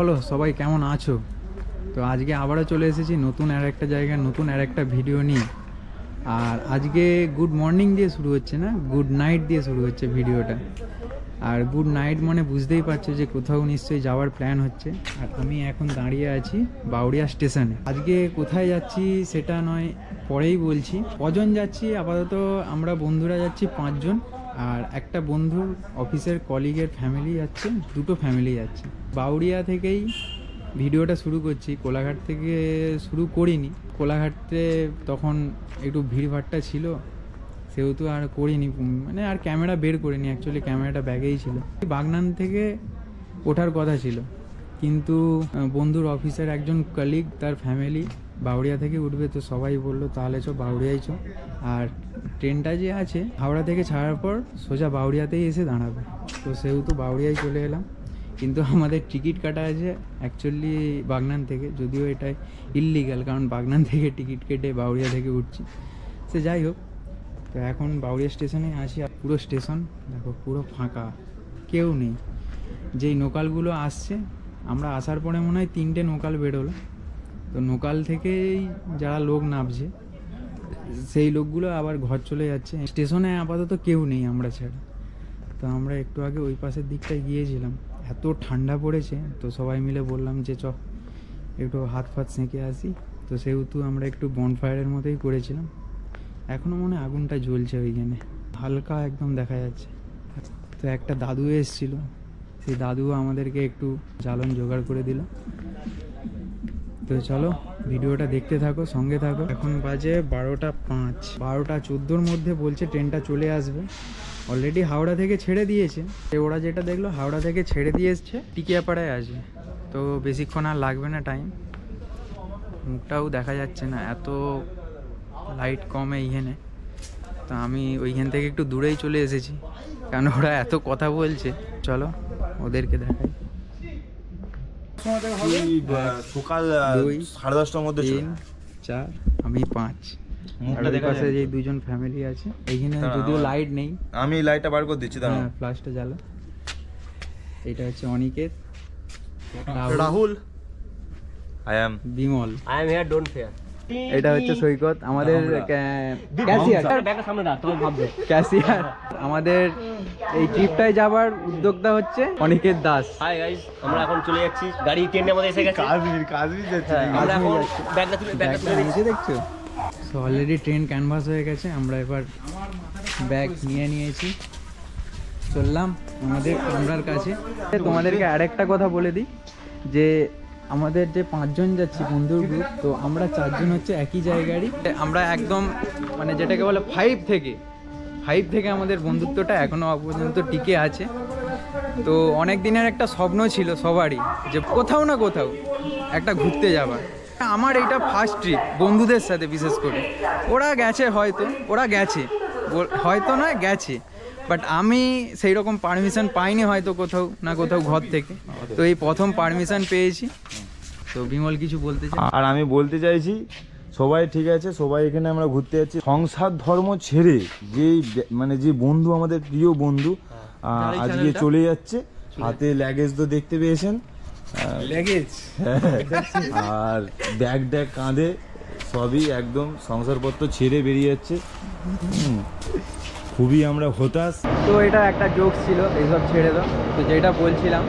বলো সবাই কেমন আছো? তো আজকে আবারও চলে এসেছি নতুন আর একটা জায়গায়, নতুন আর একটা ভিডিও নিয়ে। আর আজকে গুড মর্নিং দিয়ে শুরু হচ্ছে না, গুড নাইট দিয়ে শুরু হচ্ছে ভিডিওটা। আর গুড নাইট মানে বুঝতেই পারছো যে কোথাও নিশ্চয়ই যাওয়ার প্ল্যান হচ্ছে। আর আমি এখন দাঁড়িয়ে আছি বাউরিয়া স্টেশনে। আজকে কোথায় যাচ্ছি সেটা নয় পরেই বলছি। কজন যাচ্ছি আপাতত আমরা বন্ধুরা যাচ্ছি 5 জন, আর একটা বন্ধুর অফিসের কলিগের ফ্যামিলি যাচ্ছে, দুটো ফ্যামিলি যাচ্ছে। বাউরিয়া থেকেই ভিডিওটা শুরু করছি, কোলাঘাট থেকে শুরু করিনি। কোলাঘাটে তখন একটু ভিড়ভাট্টা ছিল, সেহেতু আর করিনি, মানে আর ক্যামেরা বের করিনি। অ্যাকচুয়ালি ক্যামেরাটা ব্যাগেই ছিল। বাগনান থেকে ওঠার কথা ছিল, কিন্তু বন্ধুর অফিসের একজন কলিগ তার ফ্যামিলি বাউরিয়া থেকে উঠবে, তো সবাই বললো তাহলে চো বাউরিয়াই চো। আর ট্রেনটা যে আছে হাওড়া থেকে ছাড়ার পর সোজা বাউরিয়াতেই এসে দাঁড়াবে, তো সেহেতু বাউরিয়ায় চলে এলাম। কিন্তু আমাদের টিকিট কাটা আছে অ্যাকচুয়ালি বাগনান থেকে, যদিও এটা ইললিগাল, কারণ বাগনান থেকে টিকিট কেটে বাউরিয়া থেকে উঠছি। সে যাই হোক, তো এখন বাউরিয়া স্টেশনে আসি। আর পুরো স্টেশন দেখো পুরো ফাঁকা, কেউ নেই। যেই লোকালগুলো আসছে, আমরা আসার পরে মনে হয় 3টে লোকাল বেরোলো, তো লোকাল থেকেই যারা লোক নামছে সেই লোকগুলো আবার ঘর চলে যাচ্ছে। স্টেশনে আপাতত কেউ নেই আমরা ছাড়া। তো আমরা একটু আগে ওই পাশের দিকটায় গিয়েছিলাম, এত ঠান্ডা পড়েছে, তো সবাই মিলে বললাম যে চ একটু হাত ফাত সেঁকে আসি। তো সেহেতু আমরা একটু বনফায়ারের মতোই করেছিলাম। এখনও মনে হয় আগুনটা জ্বলছে ওইখানে, হালকা একদম দেখা যাচ্ছে। তো একটা দাদু এসেছিল, সেই দাদু আমাদেরকে একটু জ্বালন জোগাড় করে দিল। তো চলো ভিডিওটা দেখতে থাকো, সঙ্গে থাকো। এখন বাজে 12টা 5, 12টা 14-র মধ্যে বলছে ট্রেনটা চলে আসবে। অলরেডি হাওড়া থেকে ছেড়ে দিয়েছে, ওরা যেটা দেখলো হাওড়া থেকে ছেড়ে দিয়ে এসছে, টিকিয়াপাড়ায় আসবে। তো বেশিক্ষণ আর লাগবে না টাইম। মুখটাও দেখা যাচ্ছে না, এত লাইট কম এইখানে। তো আমি ওইখান থেকে একটু দূরেই চলে এসেছি, কারণ ওরা এত কথা বলছে। চলো ওদেরকে দেখাই। সকাল 10:30টার মধ্যে 3, 4, আমি 5। আর ওই পাশে যে 2জন ফ্যামিলি আছে, এইখানে যদিও লাইট নেই, আমি লাইটটা বার করে দিচ্ছি। দাঁড়াও, ফ্ল্যাশটা জ্বালা। এটা হচ্ছে Aniket, Rahul, I am Bimal, I am here, don't fair. এটা হচ্ছে সৈকত, আমাদের ক্যাশিয়ার। আমাদের এই ট্রিপটায় যাবার উদ্যোক্তা হচ্ছে অনিকেত দাস। হাই গাইস, আমরা এখন চলে যাচ্ছি, গাড়ি ট্রেনে আমাদের এসে গেছে। কাজবি যাচ্ছে। আমরা এখন ব্যাগটা তুলে নিচে দেখছো। সো অলরেডি ট্রেন ক্যানভাস হয়ে গেছে, আমরা এবার ব্যাগ নিয়েছি, চললাম আমাদের কামরার কাছে। তোমাদেরকে আরেকটা কথা বলে দিই যে আমাদের যে 5 জন যাচ্ছি বন্ধুর গ্রুপ, তো আমরা 4 জন হচ্ছে একই জায়গারই। আমরা একদম মানে যেটাকে বলে 5 থেকে আমাদের বন্ধুত্বটা এখনো পর্যন্ত টিকে আছে। তো অনেক দিনের একটা স্বপ্ন ছিল সবারই যে কোথাও না কোথাও একটা ঘুরতে যাবার। আমার এইটা ফার্স্ট ট্রিপ বন্ধুদের সাথে, বিশেষ করে ওরা গেছে হয়তো না গেছে, বাট আমি সেই রকম পারমিশন পাইনি হয়তো কোথাও না কোথাও ঘর থেকে। তো এই প্রথম পারমিশন পেয়েছি। তো বিমল কিছু বলতে চাই? আর আমি বলতে চাইছি সবাই ঠিক আছে, সবাই এখানে আমরা ঘুরতে যাচ্ছি সংসার ধর্ম ছেড়ে। যে বন্ধু, আমাদের প্রিয় বন্ধু আজকে চলে যাচ্ছে। হাতে লাগেজ তো দেখতে পেয়েছেন, লাগেজ আর ব্যাগ কাঁধে, সবই একদম সংসারপত্র ছেড়ে বেরিয়ে যাচ্ছে। খুবই আমরা হতাশ। তো এটা একটা জোক ছিল, এইসব ছেড়ে দাও। তো যেটা বলছিলাম,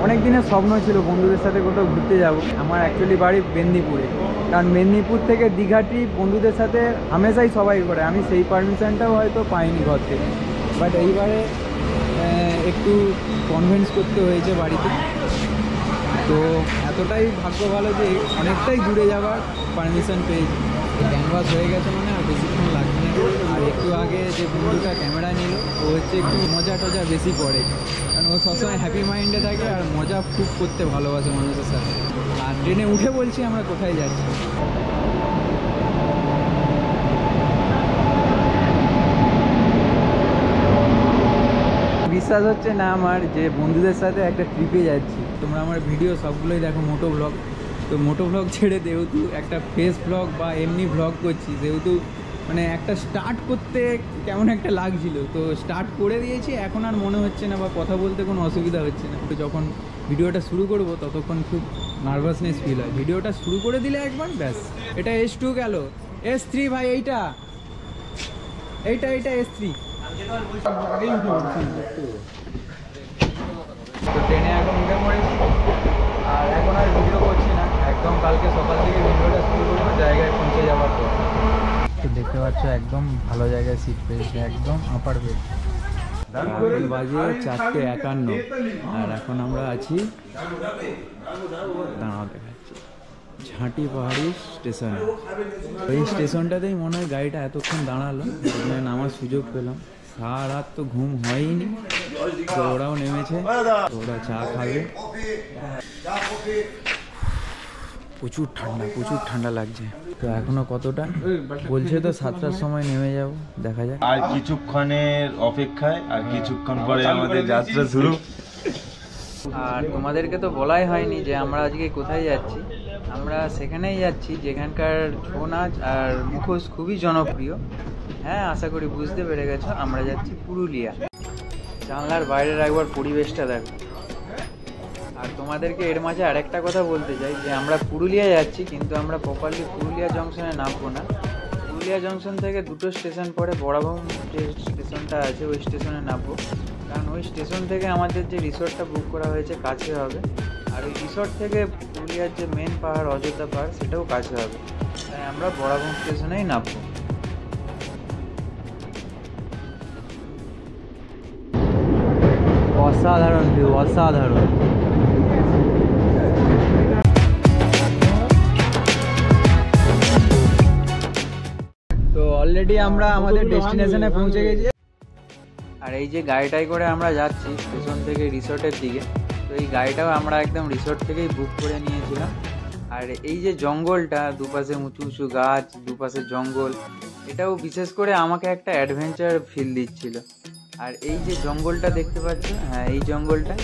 অনেক দিনের স্বপ্ন ছিল বন্ধুদের সাথে কোথাও ঘুরতে যাব। আমার অ্যাকচুয়ালি বাড়ি মেদিনীপুরে, কারণ মেদিনীপুর থেকে দীঘা ট্রিপ বন্ধুদের সাথে হামেশাই সবাই করে। আমি সেই পারমিশনটাও হয়তো পাইনি ঘর থেকে, বাট এইবারে একটু কনভিন্স করতে হয়েছে বাড়িতে। তো এতটাই ভাগ্য ভালো যে অনেকটাই দূরে যাওয়ার পারমিশন পেয়েছি। ক্যানভাস হয়ে গেছে মানে আর বেশিক্ষণ লাগবে না। আর একটু আগে যে বন্ধুটা ক্যামেরা নিল, ও হচ্ছে একটু মজা টজা বেশি করে, কারণ ও সবসময় হ্যাপি মাইন্ডে থাকে আর মজা খুব করতে ভালোবাসে মানুষের সাথে। আর ট্রেনে উঠে বলছি আমরা কোথায় যাচ্ছি। বিশ্বাস হচ্ছে না আমার যে বন্ধুদের সাথে একটা ট্রিপে যাচ্ছি। তোমরা আমার ভিডিও সবগুলোই দেখো মোটো ব্লগ, তো মোটো ব্লগ ছেড়ে যেহেতু একটা ফেস ব্লগ বা এমনি ব্লগ করছি, যেহেতু মানে একটা স্টার্ট করতে কেমন একটা লাগছিল, তো স্টার্ট করে দিয়েছি, এখন আর মনে হচ্ছে না বা কথা বলতে কোনো অসুবিধা হচ্ছে না। তো যখন ভিডিওটা শুরু করব ততক্ষণ খুব নার্ভাসনেস ফিল হয়। ভিডিওটা শুরু করে দিলে একবার ব্যাস। এটা S2 গেল, S3 ভাই, এইটা S3। তো ট্রেনে এখন উঠে পড়েছি, আর এখন আর ভিডিও করছি না, একদম কালকে সকাল থেকে ভিডিওটা শুরু করবো জায়গায় পৌঁছে যাওয়ার পর। তো দেখতে পাচ্ছ একদম ভালো জায়গায় সিট পেয়েছে, একদম আপার বেড। এখন বাজে 4:51, আর এখন আমরা আছি, দাঁড়াও দেখাচ্ছি, ঝাঁটি পাহাড়ি স্টেশনে। এই স্টেশনটাতেই মনে হয় গাড়িটা এতক্ষণ দাঁড়ালো, এখানে নামার সুযোগ পেলাম। সারা রাত তো ঘুম হয়নি, তো ওরাও নেমেছে, তো ওরা চা খাবে। প্রচুর ঠান্ডা লাগছে। তো এখনো কতটা বলছে, তো 7টার সময় নেমে যাব, দেখা যাক। আর কিছুক্ষণের অপেক্ষায়, আর কিছুক্ষণ পরে আমাদের যাত্রা শুরু। আর তোমাদেরকে তো বলাই হয়নি যে আমরা আজকে কোথায় যাচ্ছি। আমরা সেখানেই যাচ্ছি যেখানকার ছৌ নাচ আর মুখোশ খুবই জনপ্রিয়। হ্যাঁ, আশা করি বুঝতে পেরে গেছো, আমরা যাচ্ছি পুরুলিয়া। জানলার বাইরের একবার পরিবেশটা দেখো। আর তোমাদেরকে এর মাঝে আরেকটা কথা বলতে চাই যে আমরা পুরুলিয়া যাচ্ছি, কিন্তু আমরা প্রপারলি পুরুলিয়া জংশনে নামবো না। পুরুলিয়া জংশন থেকে 2টো স্টেশন পরে বড়াভূম যে স্টেশনটা আছে ওই স্টেশনে নামবো, কারণ ওই স্টেশন থেকে আমাদের যে রিসর্টটা বুক করা হয়েছে কাছে হবে, আর ওই রিসর্ট থেকে পুরুলিয়ার যে মেন পাহাড় অযোধ্যা পাহাড় সেটাও কাছে হবে, তাই আমরা বড়াভূম স্টেশনেই নামবো। অসাধারণ ভিউ, অসাধারণ। তো অলরেডি আমরা আমাদের ডেস্টিনেশনে পৌঁছে গেছি, আর এই যে গাড়িটাই করে আমরা যাচ্ছি স্টেশন থেকে রিসর্টের দিকে। তো এই গাড়িটাও আমরা একদম রিসর্ট থেকেই বুক করে নিয়েছিলাম। আর এই যে জঙ্গলটা, দুপাশে উঁচু উঁচু গাছ, দুপাশে জঙ্গল, এটাও বিশেষ করে আমাকে একটা অ্যাডভেঞ্চার ফিল দিচ্ছিল। আর এই যে জঙ্গলটা দেখতে পাচ্ছ, হ্যাঁ এই জঙ্গলটা,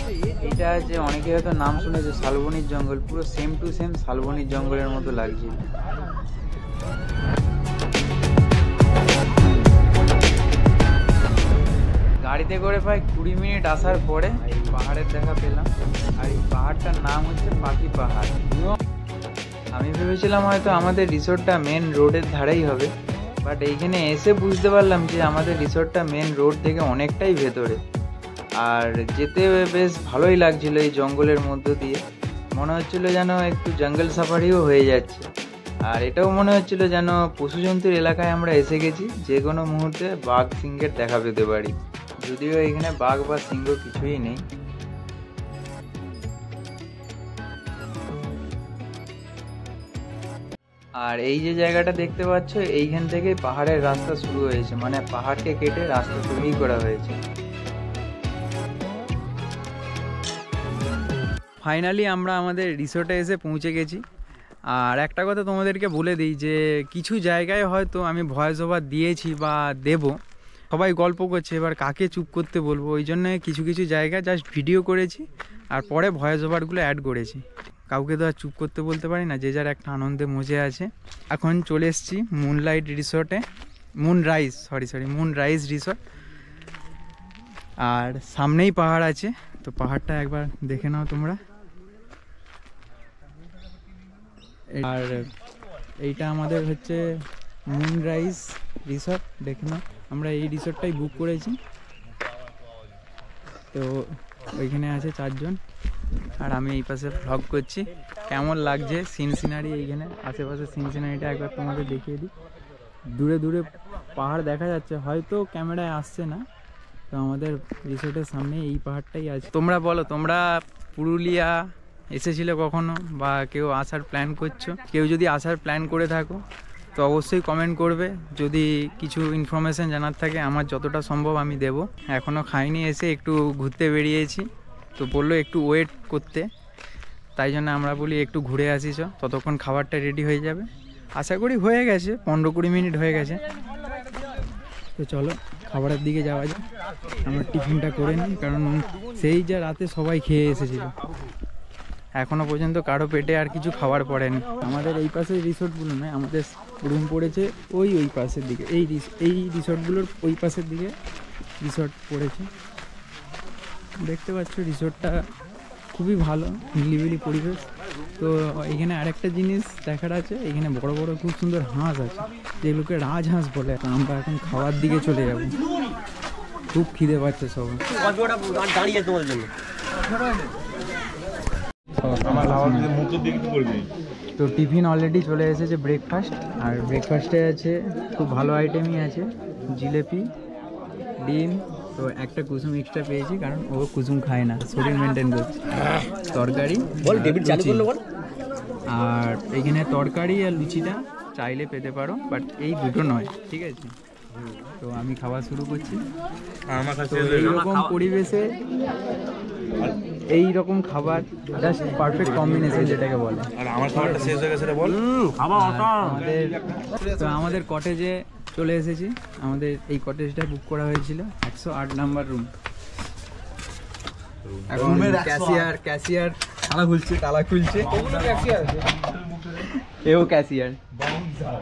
এইটা যে অনেকে হয়তো নাম শুনেছে শালবনির জঙ্গল, পুরো সেম টু সেম শালবনির জঙ্গলের মতো লাগছিল। গাড়িতে করে প্রায় 20 মিনিট আসার পরে পাহাড়ের দেখা পেলাম, আর এই পাহাড়টার নাম হচ্ছে পাখি পাহাড়। আমি ভেবেছিলাম হয়তো আমাদের রিসোর্টটা মেন রোডের ধারেই হবে, বাট এইখানে এসে বুঝতে পারলাম যে আমাদের রিসোর্টটা মেন রোড থেকে অনেকটাই ভেতরে। আর যেতে বেশ ভালোই লাগছিল এই জঙ্গলের মধ্য দিয়ে, মনে হচ্ছিল যেন একটু জঙ্গল সাফারিও হয়ে যাচ্ছে। আর এটাও মনে হচ্ছিল যেন পশু জন্তুর এলাকায় আমরা এসে গেছি, যে কোনো মুহূর্তে বাঘ সিংহের দেখা পেতে পারি, যদিও এখানে বাঘ বা সিংহ কিছুই নেই। আর এই যে জায়গাটা দেখতে পাচ্ছ, এইখান থেকে পাহাড়ের রাস্তা শুরু হয়েছে, মানে পাহাড়কে কেটে রাস্তা তৈরি করা হয়েছে। ফাইনালি আমরা আমাদের রিসোর্টে এসে পৌঁছে গেছি। আর একটা কথা তোমাদেরকে বলে দিই যে কিছু জায়গায় হয়তো আমি ভয়েস ওভার দিয়েছি বা দেব, সবাই গল্প করছে, এবার কাকে চুপ করতে বলবো, ওই জন্য কিছু কিছু জায়গায় জাস্ট ভিডিও করেছি আর পরে ভয়েস ওভারগুলো অ্যাড করেছি। কাউকে তো আর চুপ করতে বলতে পারি না, যে যার একটা আনন্দে মজে আছে। এখন চলে এসেছি মুনলাইট রিসোর্টে, মুনরাইজ রিসোর্ট। আর সামনেই পাহাড় আছে, তো পাহাড়টা একবার দেখে নাও তোমরা। আর এইটা আমাদের হচ্ছে মুনরাইজ রিসোর্ট, দেখে নাও। আমরা এই রিসোর্টটাই বুক করেছি। তো ওইখানে আছে 4 জন, আর আমি এই পাশে ভ্লগ করছি। কেমন লাগছে সিনারি, এইখানে আশেপাশে সিনারিটা একবার তোমাদের দেখিয়ে দিই। দূরে দূরে পাহাড় দেখা যাচ্ছে, হয়তো ক্যামেরায় আসছে না। তো আমাদের রিসোর্টের সামনে এই পাহাড়টাই আছে। তোমরা বলো, তোমরা পুরুলিয়া এসেছিলে কখনো, বা কেউ আসার প্ল্যান করছো? কেউ যদি আসার প্ল্যান করে থাকো তো অবশ্যই কমেন্ট করবে। যদি কিছু ইনফরমেশান জানার থাকে, আমার যতটা সম্ভব আমি দেব। এখনও খাইনি, এসে একটু ঘুরতে বেরিয়েছি, তো বললো একটু ওয়েট করতে, তাই জন্য আমরা বলি একটু ঘুরে আসিস, ততক্ষণ খাবারটা রেডি হয়ে যাবে। আশা করি হয়ে গেছে, 15-20 মিনিট হয়ে গেছে। তো চলো খাবারের দিকে যাওয়া যায়। আমরা টিফিনটা করে নিই, কারণ সেই যা রাতে সবাই খেয়ে এসেছিল। এখনো পর্যন্ত কারো পেটে আর কিছু খাবার পড়েনি। আমাদের এই পাশে রিসোর্টগুলো নয়, আমাদের রুম পড়েছে ওই পাশের দিকে, এই রিসোর্টগুলোর ওই পাশের দিকে রিসোর্ট পড়েছে। দেখতে পাচ্ছ রিসোর্টটা খুবই ভালো, নিরিবিলি পরিবেশ। তো এখানে আরেকটা জিনিস দেখার আছে, এখানে বড় বড় খুব সুন্দর হাঁস আছে, যেগুলোকে রাজহাঁস বলে। আমরা এখন খাওয়ার দিকে চলে যাব, খুব খিদে পাচ্ছে সব। দাঁড়িয়ে তোমার জন্য তো টিফিন অলরেডি চলে এসেছে, ব্রেকফাস্ট। আর ব্রেকফাস্টে আছে খুব ভালো আইটেমই আছে, জিলেপি, ডিম। তো একটা কুসুম এক্সট্রা পেয়েছি, কারণ ও কুসুম খায় না, শরীর মেনটেন করছে। তরকারি বল, ডেবিট চালু করলো বল। আর এখানে তরকারি আর লুচিটা চাইলে পেতে পারো, বাট এই দুটো নয়, ঠিক আছে? তো আমি খাওয়া শুরু করছি। তো এইরকম পরিবেশে এইরকম খাবার জাস্ট পারফেক্ট কম্বিনেশন যেটাকে বলে। আর আমার খাবারটা শেষ হয়ে গেছে বল। আমাদের কটেজে চলে এসেছি। আমাদের এই কটেজটা বুক করা হয়েছিল, 108 নাম্বার রুম। এখন ক্যাশিয়ার তালা খুলছে। এও ক্যাশিয়ার,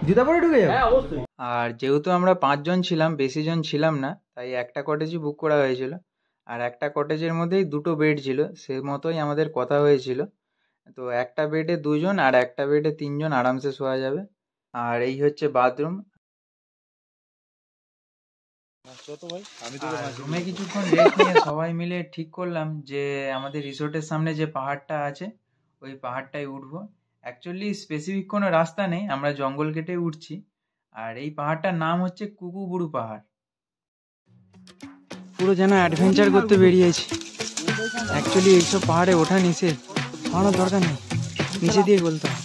জুতা পরে ঢুকে যাবে। আর যেহেতু আমরা 5 জন ছিলাম, বেশি জন ছিলাম না, তাই একটা কটেজই বুক করা হয়েছিল। আর একটা কটেজের মধ্যেই 2টো বেড ছিল, সেই মতোই আমাদের কথা হয়েছিল। তো একটা বেডে 2 জন আর একটা বেডে 3 জন আরামসে শোয়া যাবে। আর এই হচ্ছে বাথরুম। রুমে কিছুক্ষণ রেস্ট নিয়ে সবাই মিলে ঠিক করলাম যে আমাদের রিসোর্টের সামনে যে পাহাড়টা আছে, ওই পাহাড়টায় উঠবো। অ্যাকচুয়ালি স্পেসিফিক কোনো রাস্তা নেই, আমরা জঙ্গল কেটে উঠছি। আর এই পাহাড়টার নাম হচ্ছে কুকুবুরু পাহাড়। পুরো যেন অ্যাডভেঞ্চার করতে বেরিয়েছি। অ্যাকচুয়ালি এইসব পাহাড়ে ওঠা নিষেধ, আমার দরকার নেই, নিচে দিয়ে বলতে হয়।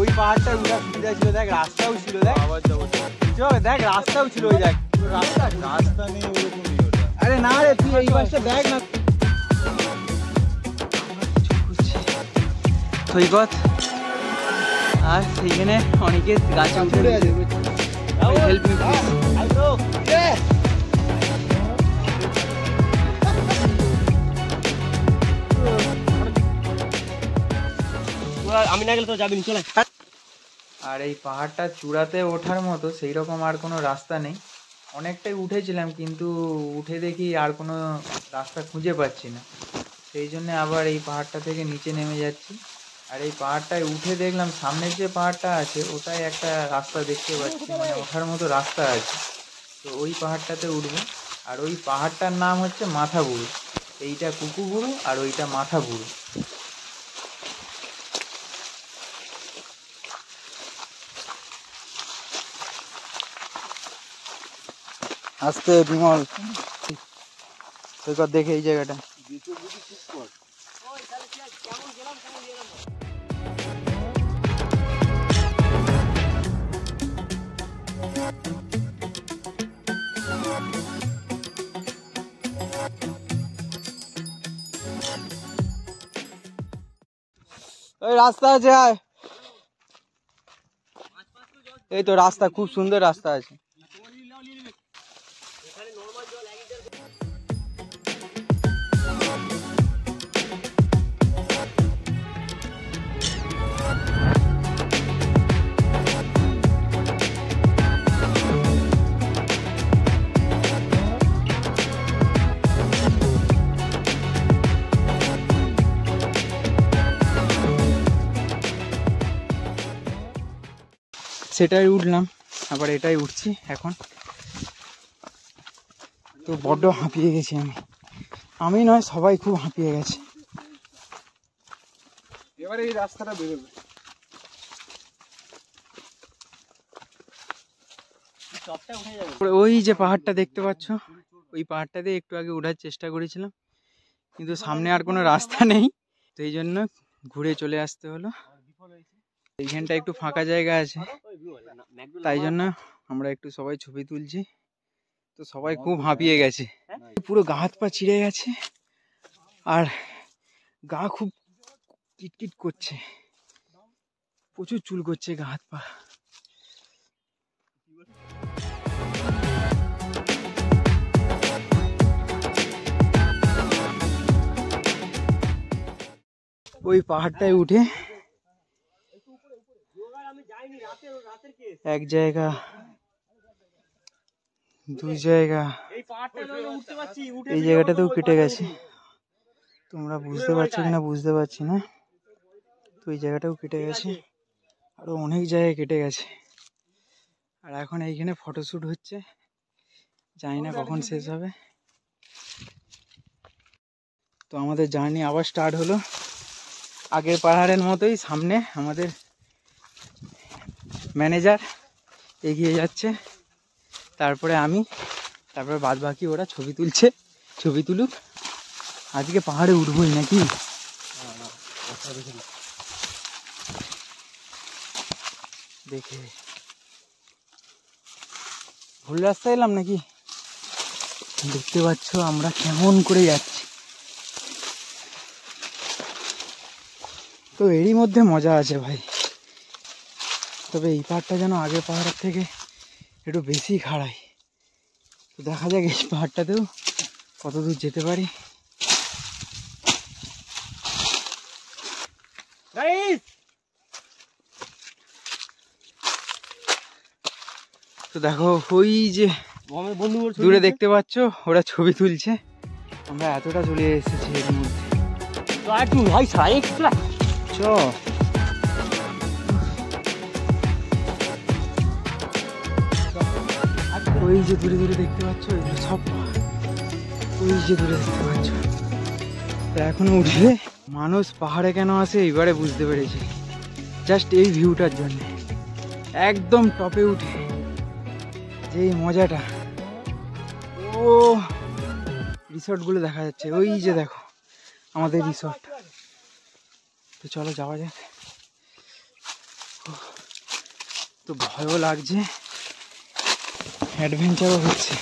ওই পাহাড়টা উঠা সুবিধা ছিল, দেখ রাস্তাও ছিল, দেখ দেখ রাস্তাও ছিল, ওই দেখ রাস্তা নেই ওরকমই। আরে না রে, তুই এই পাশটা দেখ না। সৈকত আর সেইখানে অনেকে গাছে উঠে গেছে। Help me please. আমি না গেলে তো যাবি, চলে। আর এই পাহাড়টা চূড়াতে ওঠার মতো সেই রকম আর কোনো রাস্তা নেই। অনেকটাই উঠেছিলাম, কিন্তু উঠে দেখি আর কোনো রাস্তা খুঁজে পাচ্ছি না, সেই জন্য আবার এই পাহাড়টা থেকে নিচে নেমে যাচ্ছি। আর এই পাহাড়টায় উঠে দেখলাম সামনের যে পাহাড়টা আছে ওটাই একটা রাস্তা দেখতে পাচ্ছি, মানে ওঠার মতো রাস্তা আছে। তো ওই পাহাড়টাতে উঠবো। আর ওই পাহাড়টার নাম হচ্ছে মাথাবুরু। এইটা কুকুবুরু আর ওইটা মাথাবুরু। আস্তে বিমল, সৈকত দেখে এই জায়গাটা। ওই রাস্তা আছে, আয়। এই তো রাস্তা, খুব সুন্দর রাস্তা আছে। সেটাই উঠলাম, আবার এটাই উঠছি এখন। তো বড্ড হাঁপিয়ে গেছি আমি নয়, সবাই খুব হাঁপিয়ে গেছে। এবার এই রাস্তাটা বেরোবে। ওই যে পাহাড়টা দেখতে পাচ্ছ, ওই পাহাড়টাতে একটু আগে ওঠার চেষ্টা করেছিলাম, কিন্তু সামনে আর কোনো রাস্তা নেই, সেই জন্য ঘুরে চলে আসতে হলো। এইখানটা একটু ফাঁকা জায়গা আছে, তাই জন্য আমরা একটু সবাই ছবি তুলছি। তো সবাই খুব হাঁপিয়ে গেছে, পুরো গা হাত পা চিড়ে গেছে, আর গা খুব কিটকিট করছে, প্রচুর চুল করছে গা হাত পা। ওই পাহাড়টায় উঠে এক জায়গা, দুই জায়গা, এই জায়গাটাতেও কেটে গেছে। তোমরা বুঝতে পারছো কিনা বুঝতে পারছি না। তো এই জায়গাটাও কেটে গেছে, আরো অনেক জায়গায় কেটে গেছে। আর এখন এইখানে ফটোশ্যুট হচ্ছে, জানি না কখন শেষ হবে। তো আমাদের জার্নি আবার স্টার্ট হলো। আগের পাহাড়ের মতোই সামনে আমাদের ম্যানেজার এগিয়ে যাচ্ছে, তারপরে আমি, তারপরে বাদ বাকি ওরা ছবি তুলছে। ছবি তুলুক, আজকে পাহাড়ে উঠবই নাকি। দেখে ভুল রাস্তায় এলাম নাকি। দেখতে পাচ্ছ আমরা কেমন করে যাচ্ছি। তো এরই মধ্যে মজা আছে ভাই। তবে এই পাহাড়টা যেন আগের পাহাড়ের থেকে একটু বেশি খাড়াই। তো দেখা যাক এই পাহাড়টাতেও কত দূর যেতে পারি। তো দেখো ওই যে দূরে দেখতে পাচ্ছ ওরা ছবি তুলছে। আমরা এতটা চলে এসেছি এর মধ্যে। চ ওই যে দূরে দূরে দেখতে পাচ্ছ এগুলো সব, ওই যে দূরে দেখতে পাচ্ছ। তো এখনো উঠবে। মানুষ পাহাড়ে কেন আসে এবারে বুঝতে পেরেছি, জাস্ট এই ভিউটার জন্য। একদম টপে উঠে যে মজাটা, ও রিসর্টগুলো দেখা যাচ্ছে। ওই যে দেখো আমাদের রিসর্ট। তো চলো যাওয়া যাক। তো ভয়ও লাগছে, অ্যাডভেঞ্চারও হচ্ছে।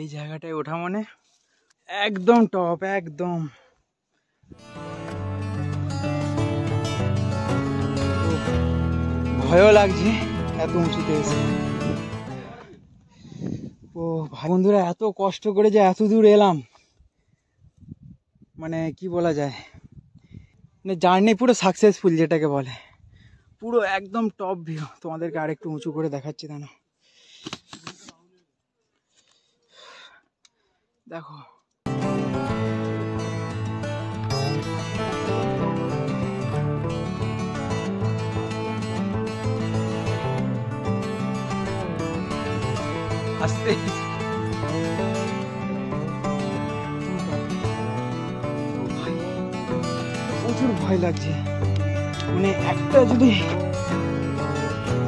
এই জায়গাটায় ওঠা মানে একদম টপ, একদম। ভয়ও লাগছে এত উঁচুতে এসে। ও ভাই বন্ধুরা, এত কষ্ট করে যে এত দূর এলাম, মানে কি বলা যায়, মানে জার্নি পুরো সাকসেসফুল যেটাকে বলে। পুরো একদম টপ ভিউ। তোমাদেরকে আরেকটু উঁচু করে দেখাচ্ছি, জানো দেখো। আস্তে প্রচুর ভয় লাগছে। মানে একটা যদি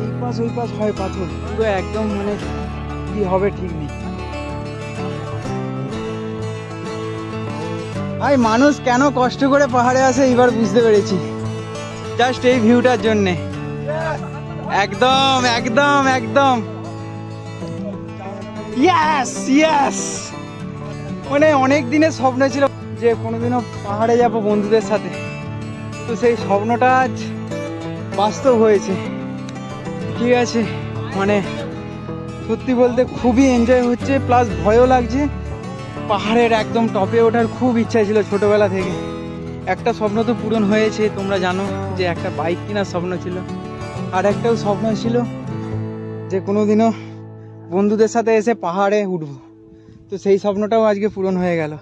এই পাশ ওই পাশ হয় পাথর, পুরো একদম মানে কি হবে ঠিক নেই। ভাই মানুষ কেন কষ্ট করে পাহাড়ে আসে এবার বুঝতে পেরেছি, জাস্ট এই ভিউটার জন্যে। একদম একদম একদম ইয়েস ইয়েস। মানে অনেক দিনের স্বপ্ন ছিল যে কোনোদিনও পাহাড়ে যাব বন্ধুদের সাথে। তো সেই স্বপ্নটা আজ বাস্তব হয়েছে। ঠিক আছে, মানে সত্যি বলতে খুবই এনজয় হচ্ছে, প্লাস ভয়ও লাগছে। পাহাড়ের একদম টপে ওঠার খুব ইচ্ছা ছিল ছোটবেলা থেকে। একটা স্বপ্ন তো পূরণ হয়েছে, তোমরা জানো যে একটা বাইক কেনার স্বপ্ন ছিল। আর একটাও স্বপ্ন ছিল যে কোনোদিনও বন্ধুদের সাথে এসে পাহাড়ে উঠবো। তো সেই স্বপ্নটাও আজকে পূরণ হয়ে গেল।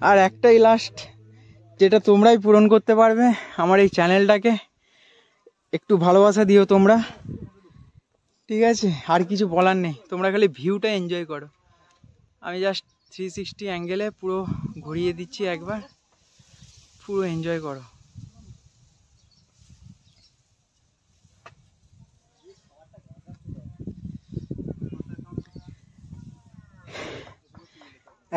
আর একটাই লাস্ট, যেটা তোমরাই পূরণ করতে পারবে, আমার এই চ্যানেলটাকে একটু ভালোবাসা দিও তোমরা। ঠিক আছে, আর কিছু বলার নেই, তোমরা খালি ভিউটা এনজয় করো। আমি জাস্ট 360 অ্যাঙ্গেলে পুরো ঘুরিয়ে দিচ্ছি একবার, পুরো এনজয় করো।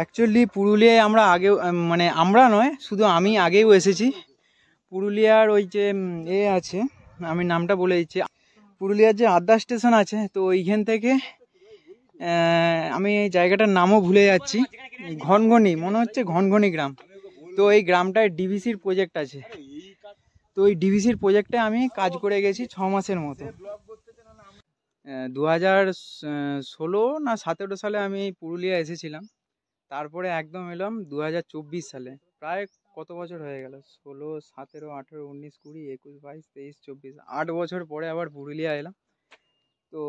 অ্যাকচুয়ালি পুরুলিয়ায় আমরা আগেও মানে আমরা নয়, শুধু আমি আগেও এসেছি। পুরুলিয়ার ওই যে আছে, আমি নামটা বলে দিচ্ছি, পুরুলিয়ার যে আদ্যা স্টেশন আছে, তো ওইখান থেকে আমি এই জায়গাটার নামও ভুলে যাচ্ছি, ঘনঘনি মনে হচ্ছে, ঘনঘনি গ্রাম। তো এই গ্রামটায় ডিভিসির প্রজেক্ট আছে, তো ওই ডিভিসির প্রজেক্টে আমি কাজ করে গেছি 6 মাসের মতো। 2016 না 17 সালে আমি পুরুলিয়া এসেছিলাম, তারপরে একদম এলাম 2024 সালে। প্রায় কত বছর হয়ে গেল, 16, 17, 18, 19, 20, 21, 22, 23, 24, 8 বছর পরে আবার পুরুলিয়া এলাম। তো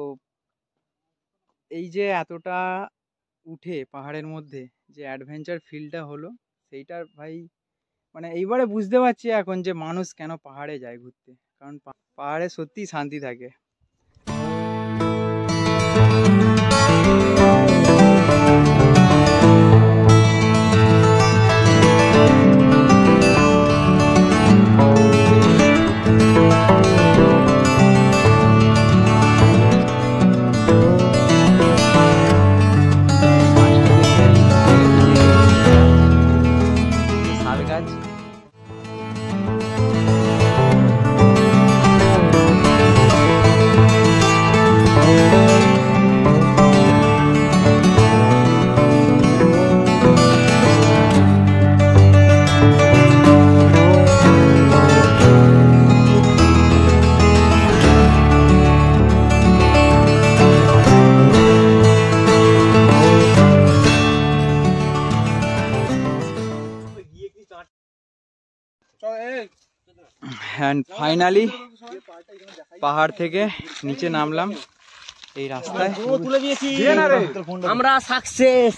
এই যে এতটা উঠে পাহাড়ের মধ্যে যে অ্যাডভেঞ্চার ফিলটা হলো, সেইটার ভাই মানে এইবারে বুঝতে পারছি এখন যে মানুষ কেন পাহাড়ে যায় ঘুরতে, কারণ পাহাড়ে সত্যিই শান্তি থাকে। শাল গাছ, অ্যান্ড ফাইনালি পাহাড় থেকে নিচে নামলাম এই রাস্তায়। তুলে দিয়েছি, আমরা সাকসেস।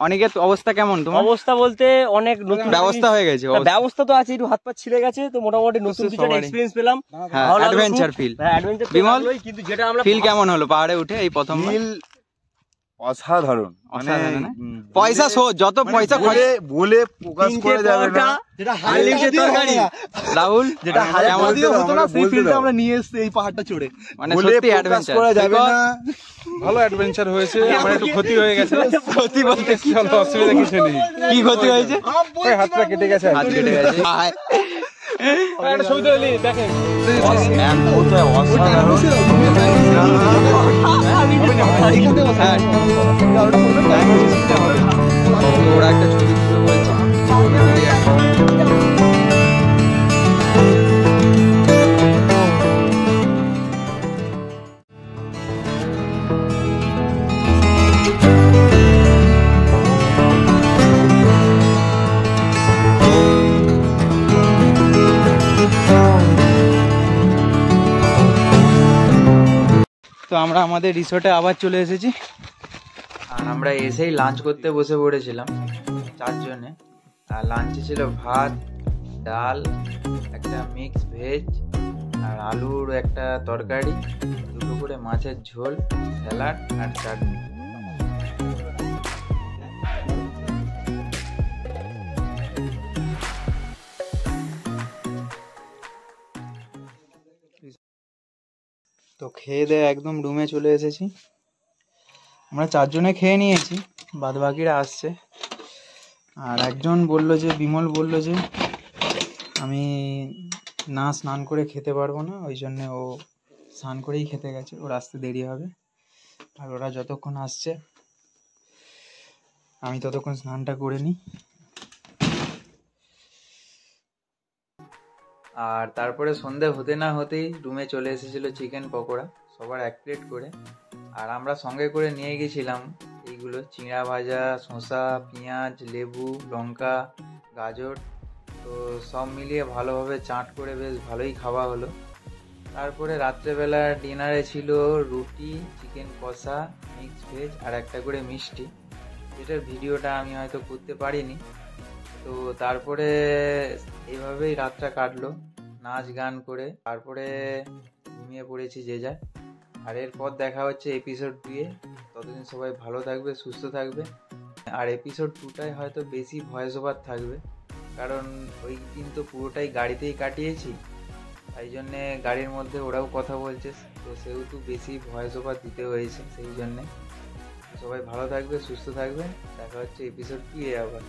অনেকের অবস্থা কেমন তোমার? অবস্থা বলতে অনেক নতুন ব্যবস্থা হয়ে গেছে, ব্যবস্থা তো আছে, একটু হাত পা ছিঁড়ে গেছে, তো মোটামুটি নতুন কিছু এক্সপেরিয়েন্স পেলাম। হ্যাঁ, অ্যাডভেঞ্চার ফিল। বিমল, কিন্তু যেটা আমরা ফিল কেমন হলো পাহাড়ে উঠে এই প্রথম? অসাধারণ, অসাধারণ। পয়সা যত পয়সা বলে প্রকাশ করে যাবে না। রাহুল, যেটা সেই ফিলটা আমরা নিয়ে এসেছি এই পাহাড়টা চড়ে, মানে সত্যি অ্যাডভেঞ্চার করা যাবে না। ভালো অ্যাডভেঞ্চার হয়েছে। আমার একটু ক্ষতি হয়ে গেছে। ক্ষতি বলতে কি? অসুবিধা কিছু নেই। কি ক্ষতি হয়েছে? ওই হাতটা কেটে গেছে। হাত কেটে গেছে। একটা ছবি তুলে নিই, দেখেন। ওরা একটা ছবি তুলে বলছে। তো আমরা আমাদের রিসোর্টে আবার চলে এসেছি, আর আমরা এসেই লাঞ্চ করতে বসে পড়েছিলাম 4 জনে। আর লাঞ্চে ছিল ভাত, ডাল, একটা মিক্স ভেজ, আর আলুর একটা তরকারি, 2টো করে মাছের ঝোল, স্যালাড আর চাটনি। তো খেয়ে দিয়ে একদম রুমে চলে এসেছি। আমরা 4 জনে খেয়ে নিয়েছি, বাদ বাকিরা আসছে। আর একজন বললো যে, বিমল বললো যে আমি না স্নান করে খেতে পারবো না, ওই জন্যে ও স্নান করেই খেতে গেছে, ওর আসতে দেরি হবে। আর ওরা যতক্ষণ আসছে আমি ততক্ষণ স্নানটা করে নিই। আর তারপরে সন্ধে হতে না হতেই রুমে চলে এসেছিলো চিকেন পকোড়া, সবার 1 প্লেট করে। আর আমরা সঙ্গে করে নিয়ে গেছিলাম এইগুলো, চিংড়া ভাজা, শসা, পেঁয়াজ, লেবু, লঙ্কা, গাজর। তো সব মিলিয়ে ভালোভাবে চাট করে বেশ ভালোই খাওয়া হলো। তারপরে রাত্রেবেলা ডিনারে ছিল রুটি, চিকেন কষা, মিক্স ভেজ আর একটা করে মিষ্টি, যেটার ভিডিওটা আমি হয়তো করতে পারিনি। তো তারপরে এইভাবেই রাতটা কাটলো, নাচ গান করে। তারপরে ঘুমিয়ে পড়েছি যে যার। আর এরপর দেখা হচ্ছে এপিসোড 2-এ। ততদিন সবাই ভালো থাকবে, সুস্থ থাকবে। আর এপিসোড 2টায় হয়তো বেশি ভয়েস ওভার থাকবে, কারণ ওই দিন তো পুরোটাই গাড়িতেই কাটিয়েছি, তাই জন্যে গাড়ির মধ্যে ওরাও কথা বলছে, তো সেহেতু বেশি ভয়েস ওভার দিতে হয়েছে সেই জন্যে। সবাই ভালো থাকবে, সুস্থ থাকবে। দেখা হচ্ছে এপিসোড 2 আবার।